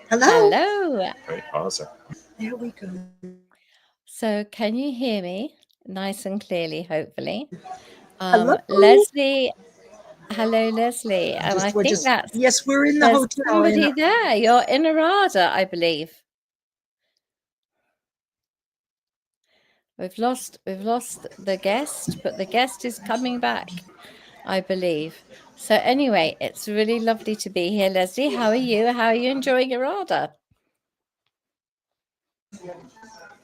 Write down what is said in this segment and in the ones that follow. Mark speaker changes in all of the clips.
Speaker 1: Hello.
Speaker 2: Hello.
Speaker 3: Wait, pause.
Speaker 1: There we go.
Speaker 2: So, can you hear me nice and clearly, hopefully?
Speaker 1: Hello.
Speaker 2: Leslie, hello, Leslie. And I think
Speaker 1: yes, we're in the
Speaker 2: there's
Speaker 1: hotel.
Speaker 2: somebody there. You're in eRada, I believe. We've lost the guest, but the guest is coming back, I believe. So anyway, it's really lovely to be here, Leslie. How are you? How are you enjoying eRada?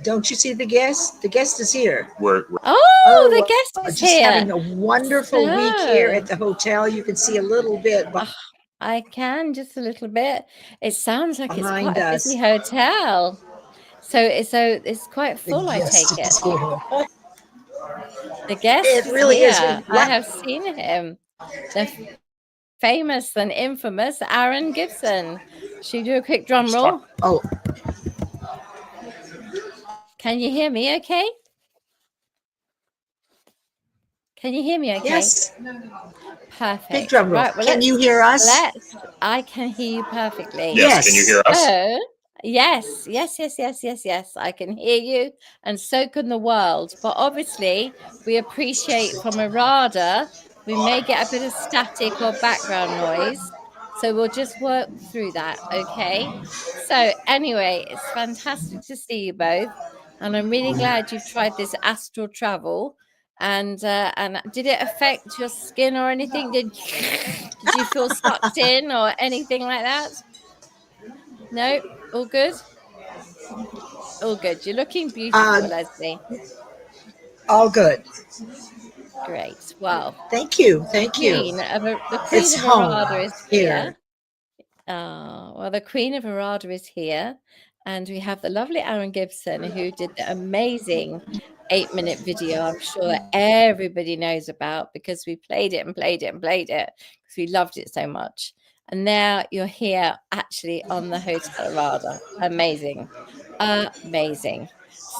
Speaker 1: Don't you see the guest? The guest is here.
Speaker 2: The guest is
Speaker 1: just
Speaker 2: here.
Speaker 1: Having a wonderful week here at the hotel. You can see a little bit. But
Speaker 2: I can just a little bit. It sounds like it's quite a
Speaker 1: us.
Speaker 2: busy hotel. So it's quite full, I take it. The guest is
Speaker 1: really
Speaker 2: here.
Speaker 1: is.
Speaker 2: I have seen him. The famous and infamous Aaron Gibson. Should we do a quick drum roll?
Speaker 1: Oh.
Speaker 2: Can you hear me okay? Can you hear me okay?
Speaker 1: Yes.
Speaker 2: Perfect.
Speaker 1: Big drum roll.
Speaker 2: Right, well,
Speaker 1: can you hear us?
Speaker 2: I can hear you perfectly.
Speaker 3: Yes. Can you hear us?
Speaker 2: Yes. I can hear you, and so can the world. But obviously, we appreciate from eRada, we may get a bit of static or background noise. So we'll just work through that, okay? So anyway, it's fantastic to see you both. And I'm really glad you've tried this astral travel. And did it affect your skin or anything? Did you feel sucked in or anything like that? No, all good. All good. You're looking beautiful, Leslie.
Speaker 1: All good.
Speaker 2: Great. Well,
Speaker 1: thank you.
Speaker 2: The Queen of eRada is here. Well, the Queen of eRada is here, and we have the lovely Aaron Gibson who did the amazing 8-minute video. I'm sure everybody knows about because we played it because we loved it so much. And now you're here actually on the Hotel eRada. Amazing.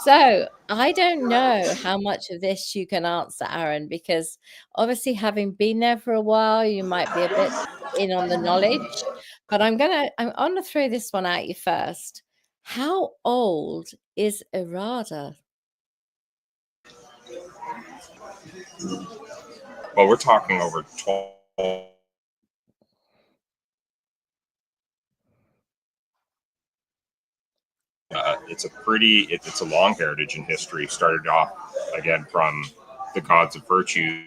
Speaker 2: So I don't know how much of this you can answer, Aaron, because obviously having been there for a while, you might be a bit in on the knowledge. But I'm gonna throw this one at you first. How old is eRada?
Speaker 3: Well, we're talking over 12. It's a long heritage in history. Started off again from the gods of virtue,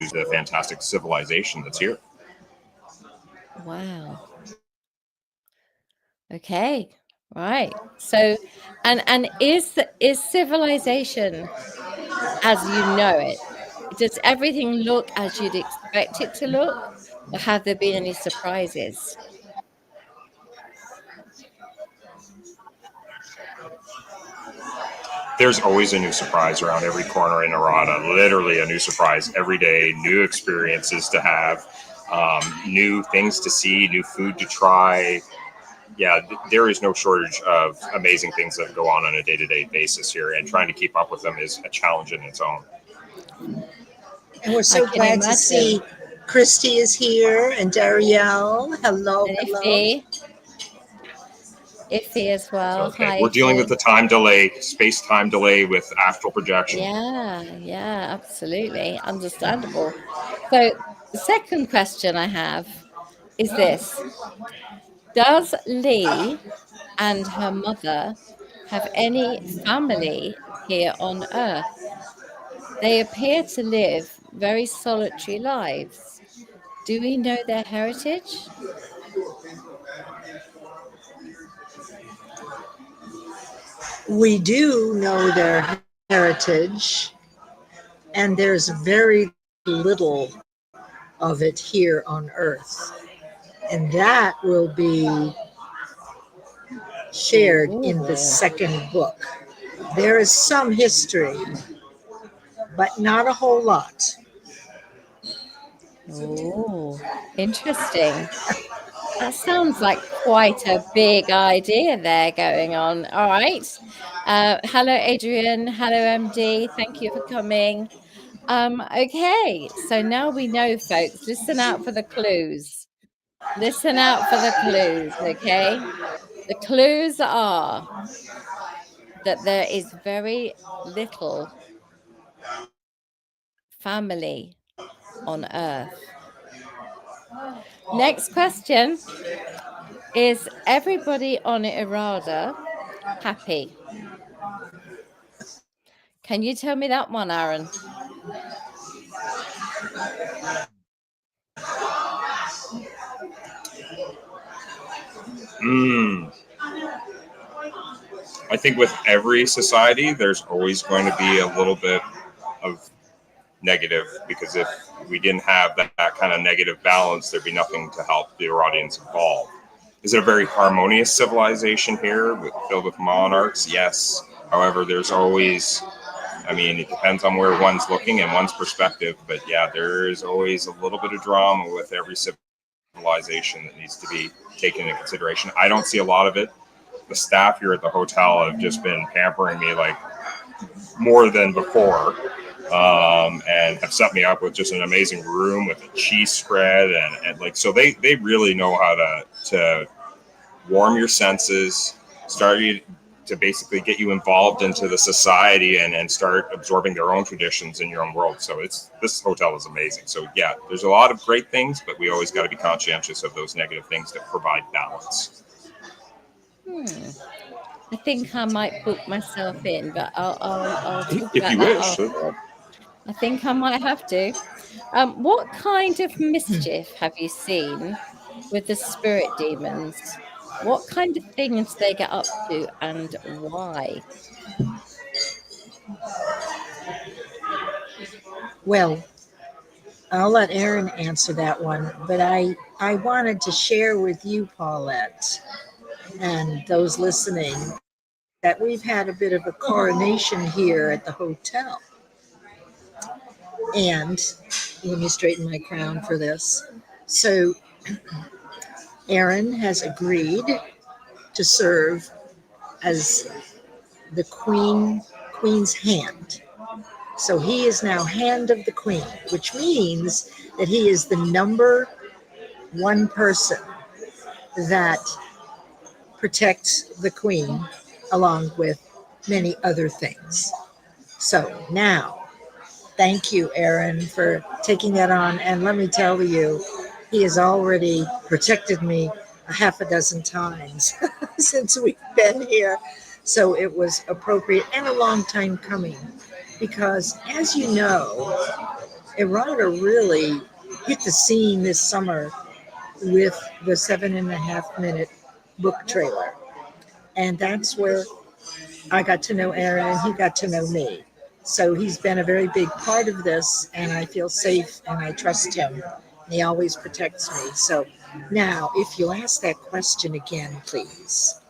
Speaker 3: the fantastic civilization that's here.
Speaker 2: Wow. Okay. Right. So, and is civilization as you know it? Does everything look as you'd expect it to look, or have there been any surprises?
Speaker 3: There's always a new surprise around every corner in eRada. Literally a new surprise every day, new experiences to have, new things to see, new food to try. Yeah, there is no shortage of amazing things that go on a day-to-day basis here, and trying to keep up with them is a challenge in its own.
Speaker 1: And we're so glad to see Christy is here and Darielle. Hello.
Speaker 2: Iffy as well.
Speaker 3: Okay.
Speaker 2: Hi,
Speaker 3: we're dealing with the time delay, space-time delay with astral projection.
Speaker 2: Yeah, absolutely. Understandable. So the second question I have is this. Does Lee and her mother have any family here on Earth? They appear to live very solitary lives. Do we know their heritage?
Speaker 1: We do know their heritage, and there's very little of it here on Earth. And that will be shared in the second book. There is some history, but not a whole lot.
Speaker 2: Oh, interesting. That sounds like quite a big idea there going on. All right. Hello, Adrian. Hello, MD. Thank you for coming. Okay. So now we know, folks. Listen out for the clues. Listen out for the clues, okay? The clues are that there is very little family on Earth. Next question. Is everybody on eRada happy? Can you tell me that one, Aaron?
Speaker 3: I think with every society, there's always going to be a little bit of negative, because if we didn't have that kind of negative balance, there'd be nothing to help the Iranians evolve. Is it a very harmonious civilization here, filled with monarchs? Yes. However, there's always, I mean, it depends on where one's looking and one's perspective, but yeah, there is always a little bit of drama with every civilization that needs to be taken into consideration. I don't see a lot of it. The staff here at the hotel have just been pampering me like more than before, and have set me up with just an amazing room with a cheese spread, and like, so they really know how to warm your senses, start you to basically get you involved into the society and start absorbing their own traditions in your own world. So this hotel is amazing. So yeah, there's a lot of great things, but we always got to be conscientious of those negative things that provide balance.
Speaker 2: I think I might book myself in, but I'll talk
Speaker 3: If
Speaker 2: about
Speaker 3: you
Speaker 2: that
Speaker 3: wish.
Speaker 2: afterwards. I think I might have to. What kind of mischief have you seen with the spirit demons? What kind of things they get up to and why?
Speaker 1: Well, I'll let Aaron answer that one, but I wanted to share with you, Paulette, and those listening, that we've had a bit of a coronation here at the hotel. And let me straighten my crown for this. So Aaron has agreed to serve as the queen's hand. So he is now hand of the queen, which means that he is the number one person that protects the queen, along with many other things. So now, thank you, Aaron, for taking that on. And let me tell you, he has already protected me a half a dozen times since we've been here. So it was appropriate and a long time coming, because as you know, eRada really hit the scene this summer with the 7.5 minute book trailer. And that's where I got to know Aaron and he got to know me. So he's been a very big part of this, and I feel safe and I trust him. He always protects me. So now, if you ask that question again, please.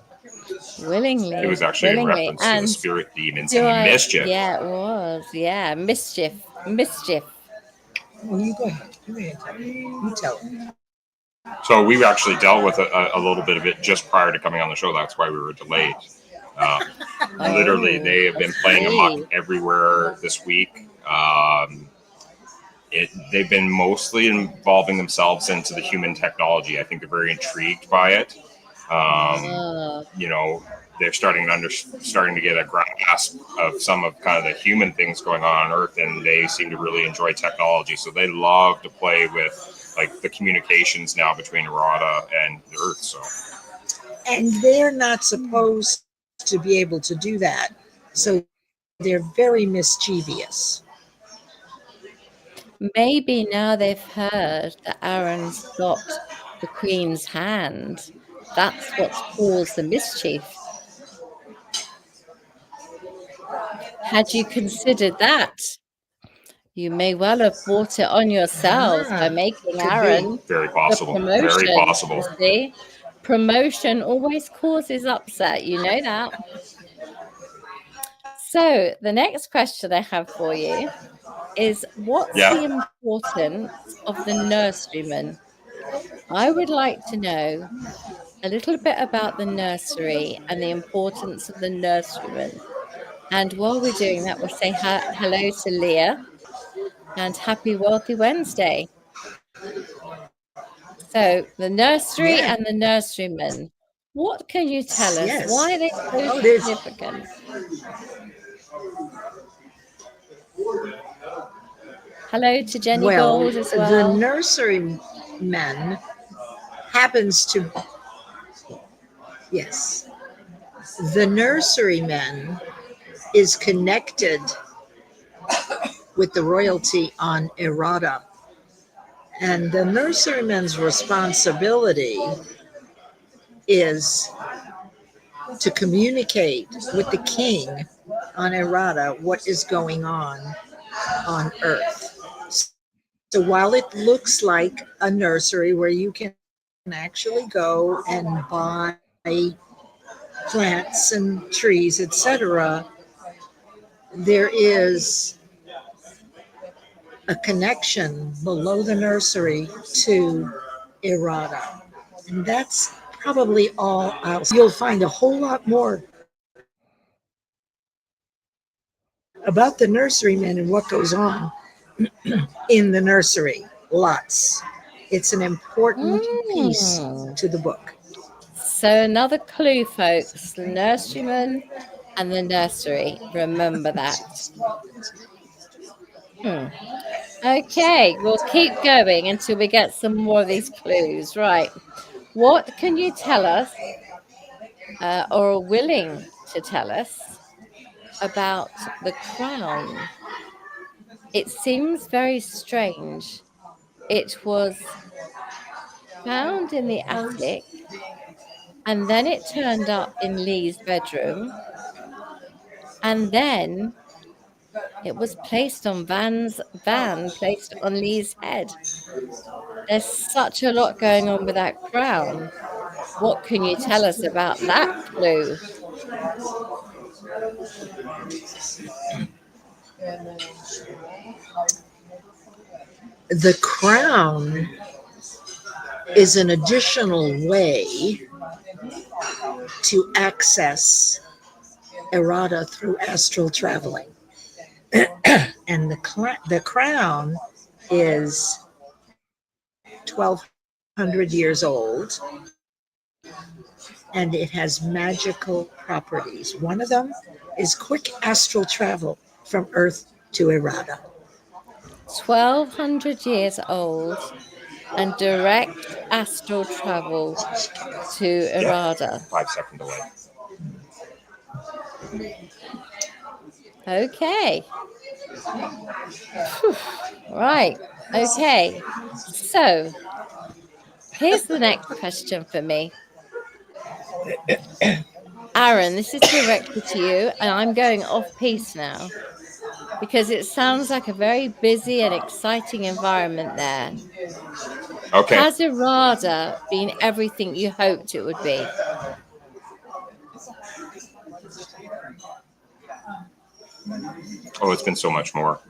Speaker 2: Willingly.
Speaker 3: It was actually in
Speaker 2: willingly.
Speaker 3: reference to the spirit demons and
Speaker 2: do
Speaker 3: the
Speaker 2: I-
Speaker 3: mischief.
Speaker 2: Yeah, it was. Yeah, mischief.
Speaker 1: Well, you go ahead. You tell him.
Speaker 3: So we actually dealt with a little bit of it just prior to coming on the show. That's why we were delayed. Literally, they have been playing amok everywhere this week. They've been mostly involving themselves into the human technology. I think they're very intrigued by it. You know, they're starting to get a grasp of some of kind of the human things going on Earth, and they seem to really enjoy technology. So they love to play with like the communications now between eRada and the Earth. So,
Speaker 1: and they're not supposed to be able to do that. So they're very mischievous.
Speaker 2: Maybe now they've heard that Aaron's got the Queen's hand. That's what's caused the mischief. Had you considered that? You may well have brought it on yourselves by making Aaron
Speaker 3: very possible.
Speaker 2: the promotion.
Speaker 3: Very possible.
Speaker 2: You see? Promotion always causes upset. You know that. So the next question I have for you is, what's the importance of the nurseryman? I would like to know a little bit about the nursery and the importance of the nurseryman. And while we're doing that, we'll say hello to Leah and happy Wealthy Wednesday. So the nursery
Speaker 1: Yeah.
Speaker 2: and the nurseryman. What can you tell us?
Speaker 1: Yes.
Speaker 2: Why are they so
Speaker 1: Oh, there's
Speaker 2: significant? Hello to Jenny
Speaker 1: well,
Speaker 2: Gold as
Speaker 1: the
Speaker 2: well.
Speaker 1: nurseryman happens to yes, the nurseryman is connected with the royalty on eRada, and the nurseryman's responsibility is to communicate with the king on eRada what is going on Earth. So while it looks like a nursery where you can actually go and buy plants and trees, etc., there is a connection below the nursery to eRada. And that's probably all I'll say. You'll find a whole lot more about the nurseryman and what goes on in the nursery. Lots. It's an important piece to the book.
Speaker 2: So another clue, folks, the nurseryman and the nursery. Remember that. Okay, we'll keep going until we get some more of these clues. Right. What can you tell us or are willing to tell us about the crown? It seems very strange. It was found in the attic and then it turned up in Lee's bedroom and then it was placed on placed on Lee's head. There's such a lot going on with that crown. What can you tell us about that clue?
Speaker 1: The crown is an additional way to access eRada through astral traveling. And the crown is 1,200 years old and it has magical properties. One of them is quick astral travel from Earth to eRada.
Speaker 2: 1,200 years old and direct astral travel to eRada.
Speaker 3: 5-second delay.
Speaker 2: Okay. Whew. Right. Okay. So here's the next question for me. Aaron, this is directed to you, and I'm going off piece now because it sounds like a very busy and exciting environment there.
Speaker 3: Okay.
Speaker 2: Has eRada been everything you hoped it would be?
Speaker 3: Oh, it's been so much more.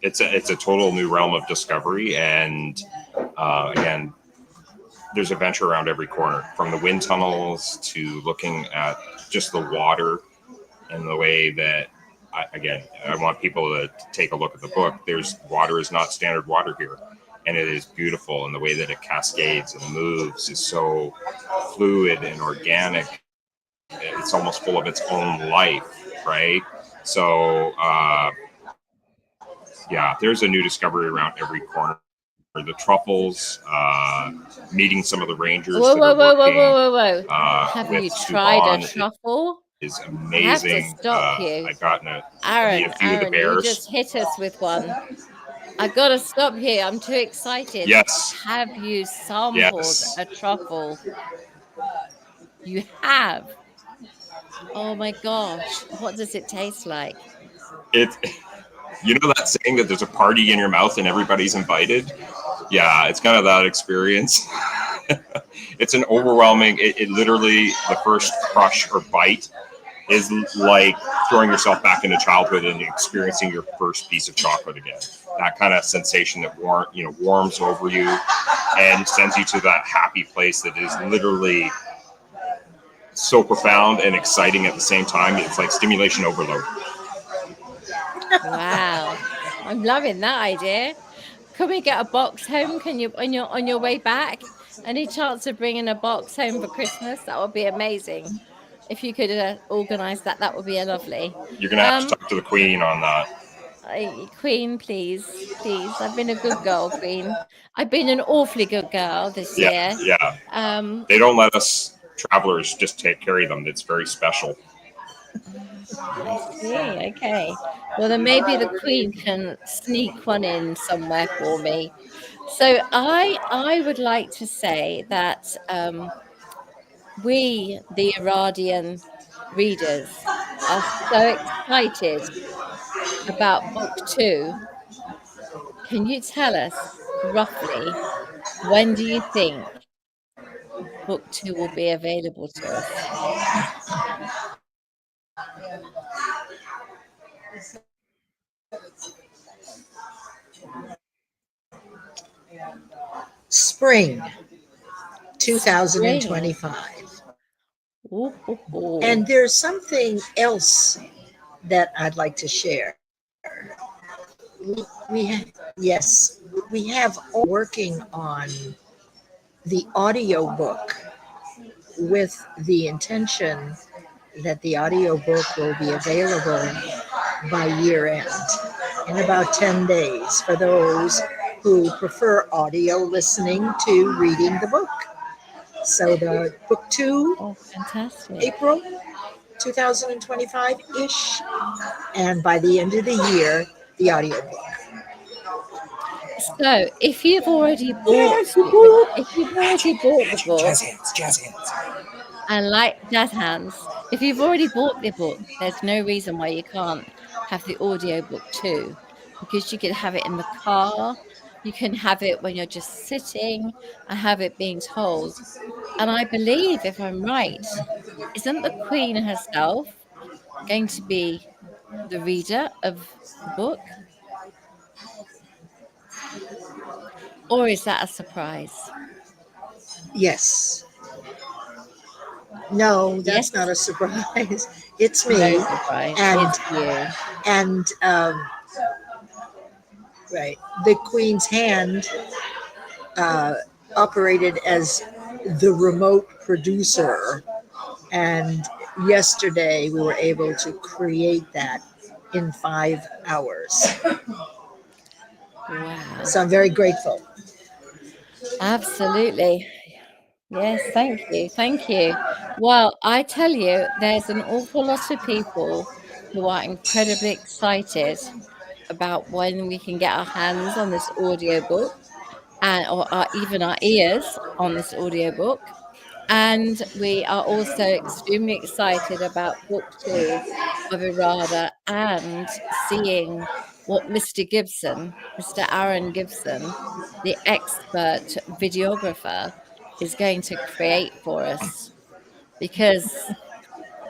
Speaker 3: It's a total new realm of discovery, and again, there's adventure around every corner, from the wind tunnels to looking at just the water and the way that. I want people to take a look at the book. Water is not standard water here, and it is beautiful, and the way that it cascades and moves is so fluid and organic. It's almost full of its own life, right? So, there's a new discovery around every corner. The truffles, meeting some of the rangers.
Speaker 2: Whoa. Have you tried a truffle?
Speaker 3: Is amazing.
Speaker 2: I have to stop you.
Speaker 3: I got meet
Speaker 2: Aaron,
Speaker 3: a few of the bears.
Speaker 2: you just hit us with one. I gotta stop here. I'm too excited.
Speaker 3: Yes.
Speaker 2: Have you sampled a truffle? You have. Oh my gosh. What does it taste like?
Speaker 3: You know that saying that there's a party in your mouth and everybody's invited? Yeah, it's kind of that experience. It's an overwhelming, it literally, the first crush or bite is like throwing yourself back into childhood and experiencing your first piece of chocolate again. That kind of sensation that warms over you and sends you to that happy place that is literally so profound and exciting at the same time. It's like stimulation overload.
Speaker 2: Wow. I'm loving that idea. Can we get a box home? Can you on your way back? Any chance of bringing a box home for Christmas? That would be amazing. If you could organise that, that would be lovely.
Speaker 3: You're gonna have to talk to the Queen on that.
Speaker 2: Queen, please, please. I've been a good girl, Queen. I've been an awfully good girl this year.
Speaker 3: Yeah. They don't let us travelers just carry them. It's very special.
Speaker 2: I see. Okay. Well, then maybe the Queen can sneak one in somewhere for me. So I would like to say that we, the Iradian readers, are so excited about book 2. Can you tell us roughly when do you think book 2 will be available to us?
Speaker 1: Spring
Speaker 2: Spring.
Speaker 1: 2025.
Speaker 2: Ooh.
Speaker 1: And there's something else that I'd like to share. Yes, we have working on the audiobook with the intention that the audiobook will be available by year end in about 10 days for those who prefer audio listening to reading the book. So the book 2,
Speaker 2: fantastic.
Speaker 1: April 2025-ish, and by the end of the year, the audiobook.
Speaker 2: So if you've already bought the book,
Speaker 3: Jazz hands.
Speaker 2: and like jazz hands, if you've already bought the book, there's no reason why you can't have the audiobook too, because you can have it in the car, you can have it when you're just sitting and have it being told. And I believe, if I'm right, isn't the Queen herself going to be the reader of the book? Or is that a surprise?
Speaker 1: Yes. No, that's
Speaker 2: Yes.
Speaker 1: not a surprise. It's me.
Speaker 2: No surprise.
Speaker 1: And
Speaker 2: It's you.
Speaker 1: and right, the Queen's hand operated as the remote producer, and yesterday we were able to create that in 5 hours.
Speaker 2: Wow.
Speaker 1: So I'm very grateful.
Speaker 2: Absolutely. Yes, thank you. Thank you. Well, I tell you, there's an awful lot of people who are incredibly excited about when we can get our hands on this audiobook or even our ears on this audiobook. And we are also extremely excited about book 2 of eRada and seeing what Mr. Aaron Gibson, the expert videographer, is going to create for us. Because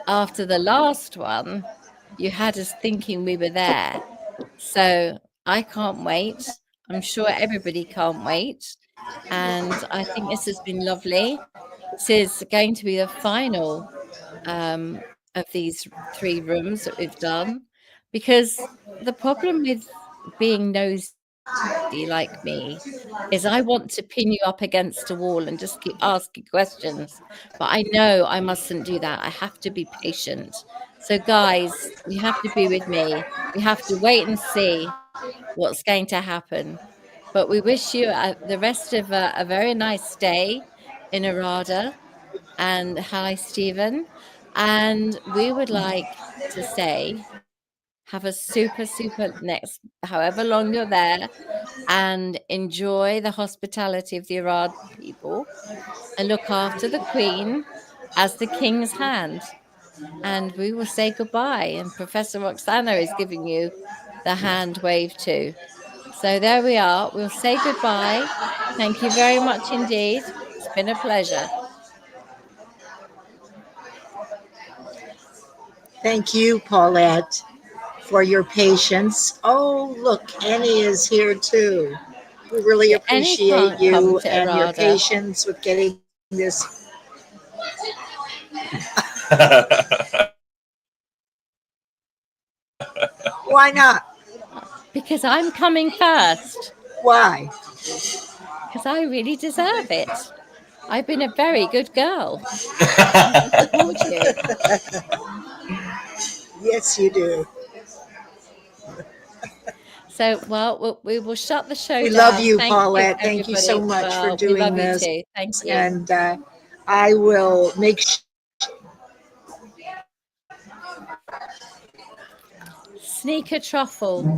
Speaker 2: after the last one, you had us thinking we were there. So I can't wait. I'm sure everybody can't wait. And I think this has been lovely. This is going to be the final of these 3 rooms that we've done, because the problem with being nosy like me is I want to pin you up against a wall and just keep asking questions. But I know I mustn't do that. I have to be patient. So, guys, you have to be with me. We have to wait and see what's going to happen. But we wish you the rest of a very nice day in eRada. And hi, Stephen. And we would like to say, have a super next, however long you're there, and enjoy the hospitality of the Irad people and look after the Queen as the King's hand. And we will say goodbye. And Professor Roxana is giving you the hand wave too. So there we are. We'll say goodbye. Thank you very much indeed. It's been a pleasure.
Speaker 1: Thank you, Paulette, for your patience. Oh, look, Annie is here too. We really
Speaker 2: Yeah, Annie
Speaker 1: appreciate
Speaker 2: can't come
Speaker 1: you
Speaker 2: to
Speaker 1: and your
Speaker 2: eRada.
Speaker 1: patience with getting this. Why not?
Speaker 2: Because I'm coming first.
Speaker 1: Why?
Speaker 2: Because I really deserve it. I've been a very good girl. I told you.
Speaker 1: Yes, you do.
Speaker 2: So, well, we will shut the show
Speaker 1: We love
Speaker 2: down.
Speaker 1: you,
Speaker 2: Thank you,
Speaker 1: Paulette. Thank you so
Speaker 2: everybody.
Speaker 1: much for
Speaker 2: Well, we
Speaker 1: doing
Speaker 2: love you
Speaker 1: this.
Speaker 2: too. Thank you.
Speaker 1: And I will make sure.
Speaker 2: Sneaker truffle.